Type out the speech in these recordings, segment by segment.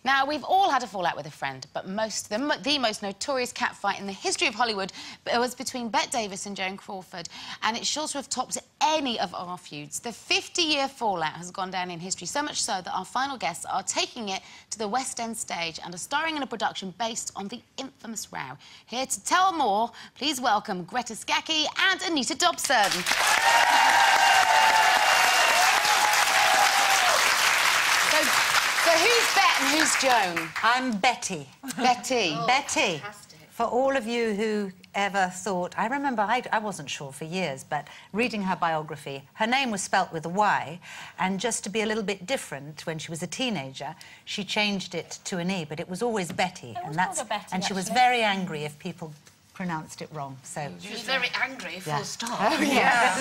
Now, we've all had a fallout with a friend, but the most notorious catfight in the history of Hollywood was between Bette Davis and Joan Crawford, and it's sure to have topped any of our feuds. The 50-year fallout has gone down in history, so much so that our final guests are taking it to the West End stage and are starring in a production based on the infamous row. Here to tell more, please welcome Greta scacchi and Anita Dobson. So who's Bette and who's Joan? I'm Betty. Betty. Oh, Betty. Fantastic. For all of you who ever thought... I remember I wasn't sure for years, but reading her biography, her name was spelt with a Y, and just to be a little bit different, when she was a teenager, she changed it to an E, but it was always Betty. And she was very angry if people pronounced it wrong, so... She was very angry, full stop. Oh, yeah.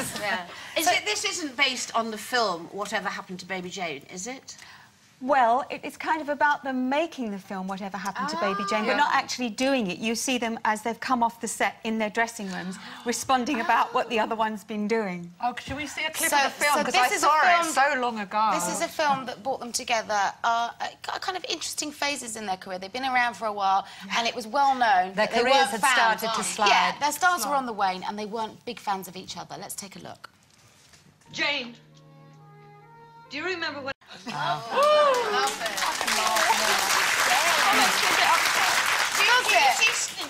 This isn't based on the film Whatever Happened to Baby Jane, is it? Well, it's kind of about them making the film Whatever Happened to Baby Jane, but not actually doing it. You see them as they've come off the set in their dressing rooms, responding about what the other one's been doing. Oh, should we see a clip of the film? Because I saw it so long ago. This is a film that brought them together at kind of interesting phases in their career. They've been around for a while, and it was well known their careers had started to slide. Yeah, their stars were on the wane, and they weren't big fans of each other. Let's take a look. Jane, do you remember when...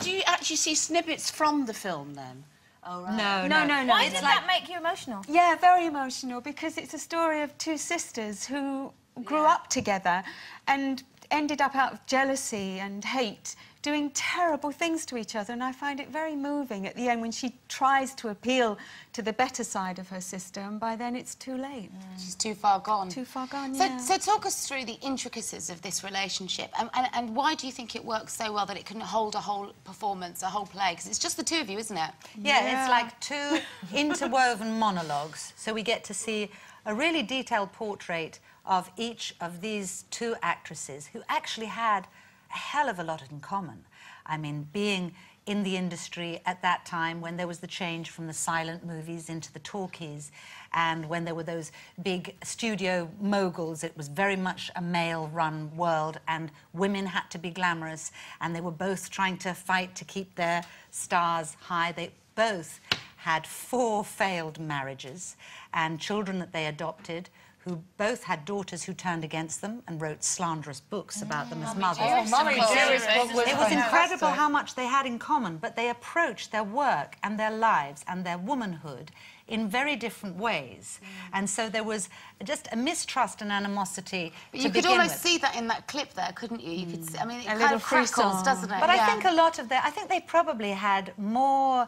Do you actually see snippets from the film then? Oh, right. No. Why did that make you emotional? Yeah, very emotional, because it's a story of two sisters who grew up together and ended up out of jealousy and hate, doing terrible things to each other, and I find it very moving at the end when she tries to appeal to the better side of her sister, and by then it's too late. She's too far gone. Too far gone, so, yeah. So talk us through the intricacies of this relationship, and why do you think it works so well that it can hold a whole performance, a whole play? Because it's just the two of you, isn't it? Yeah, it's like two interwoven monologues, so we get to see a really detailed portrait of each of these two actresses who actually had a hell of a lot in common. I mean, being in the industry at that time when there was the change from the silent movies into the talkies, and when there were those big studio moguls, it was very much a male-run world, and women had to be glamorous, and they were both trying to fight to keep their stars high. They both had 4 failed marriages and children that they adopted, who both had daughters who turned against them and wrote slanderous books about them as mothers. It was incredible how much they had in common, but they approached their work and their lives and their womanhood in very different ways. And so there was just a mistrust and animosity but you could almost see that in that clip there, couldn't you? You could see, I mean, it kind of crackles, doesn't it? But I think a lot of I think they probably had more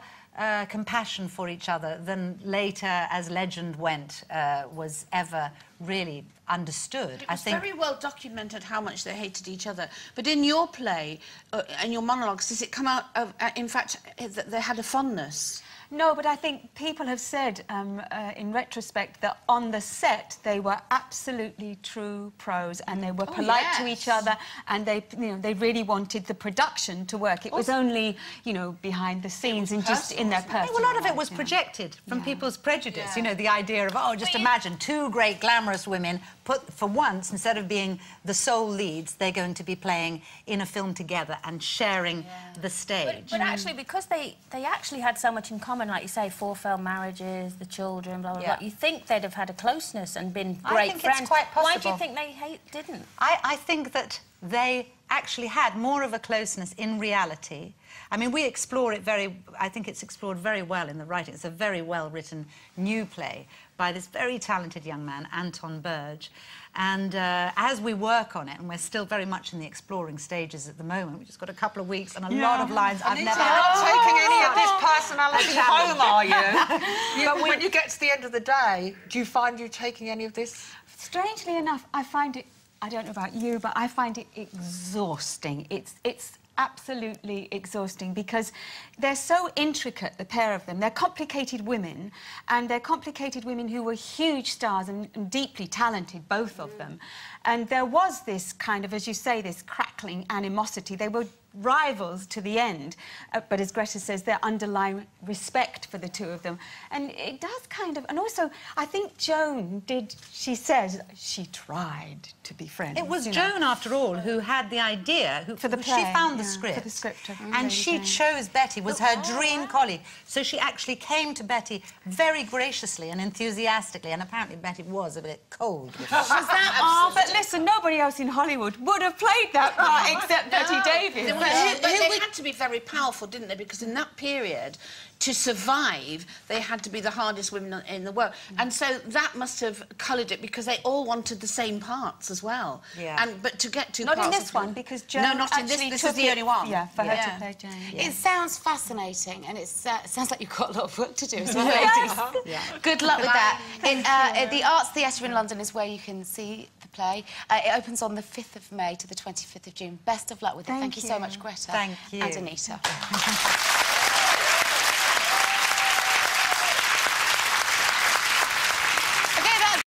compassion for each other than later, as legend went, was ever really understood. It was very well documented how much they hated each other. But in your play, and your monologues, does it come out of, in fact, that they had a fondness? No, but I think people have said, in retrospect, that on the set they were absolutely true pros, and they were polite to each other, and they, they really wanted the production to work. It was only, behind the scenes and just in their personal lives. A lot of it was projected from people's prejudice. You know, the idea of, oh, just imagine 2 great glamorous women put, for once, instead of being the sole leads, they're going to be playing in a film together and sharing the stage. But actually, because they actually had so much in common, like you say, 4 failed marriages, the children, blah, blah, blah. You think they'd have had a closeness and been great friends. It's quite possible. Why do you think they didn't? I think that they actually had more of a closeness in reality. I mean, we explore it I think it's explored very well in the writing. It's a very well-written new play by this very talented young man, Anton Burge. And as we work on it, and we're still very much in the exploring stages at the moment, we've just got a couple of weeks and a lot of lines I've never... You're not taking any of this personality home, are you? But when you get to the end of the day, do you find you taking any of this? Strangely enough, I find it, I don't know about you, but I find it exhausting. It's absolutely exhausting because they're so intricate, the pair of them. They're complicated women, and they're complicated women who were huge stars and deeply talented, both of them. And there was this kind of, as you say, this crackling animosity. They were rivals to the end, but as Greta says, their underlying respect for the two of them. And it does kind of... And also, I think Joan did... She said she tried to be friends. It was Joan, after all, who had the idea. For the play. She found the script. For the script of and she chose Betty, was her dream colleague. So she actually came to Betty very graciously and enthusiastically, and apparently Betty was a bit cold. Was that? Oh, but listen, nobody else in Hollywood would have played that part except Betty Davis. But they had to be very powerful, didn't they? Because in that period, to survive, they had to be the hardest women in the world. And so that must have coloured it, because they all wanted the same parts as well. Yeah. But to get two not parts... in this one, because Joan No, not in this. This is the only one. Yeah, for her to play Jane. It sounds fascinating, and it sounds like you've got a lot of work to do as well, ladies. Good luck with that. The Arts Theatre in London is where you can see the play. It opens on the 5th of May to the 25th of June. Best of luck with it. Thank you so much, Greta. Thank you. And Anita.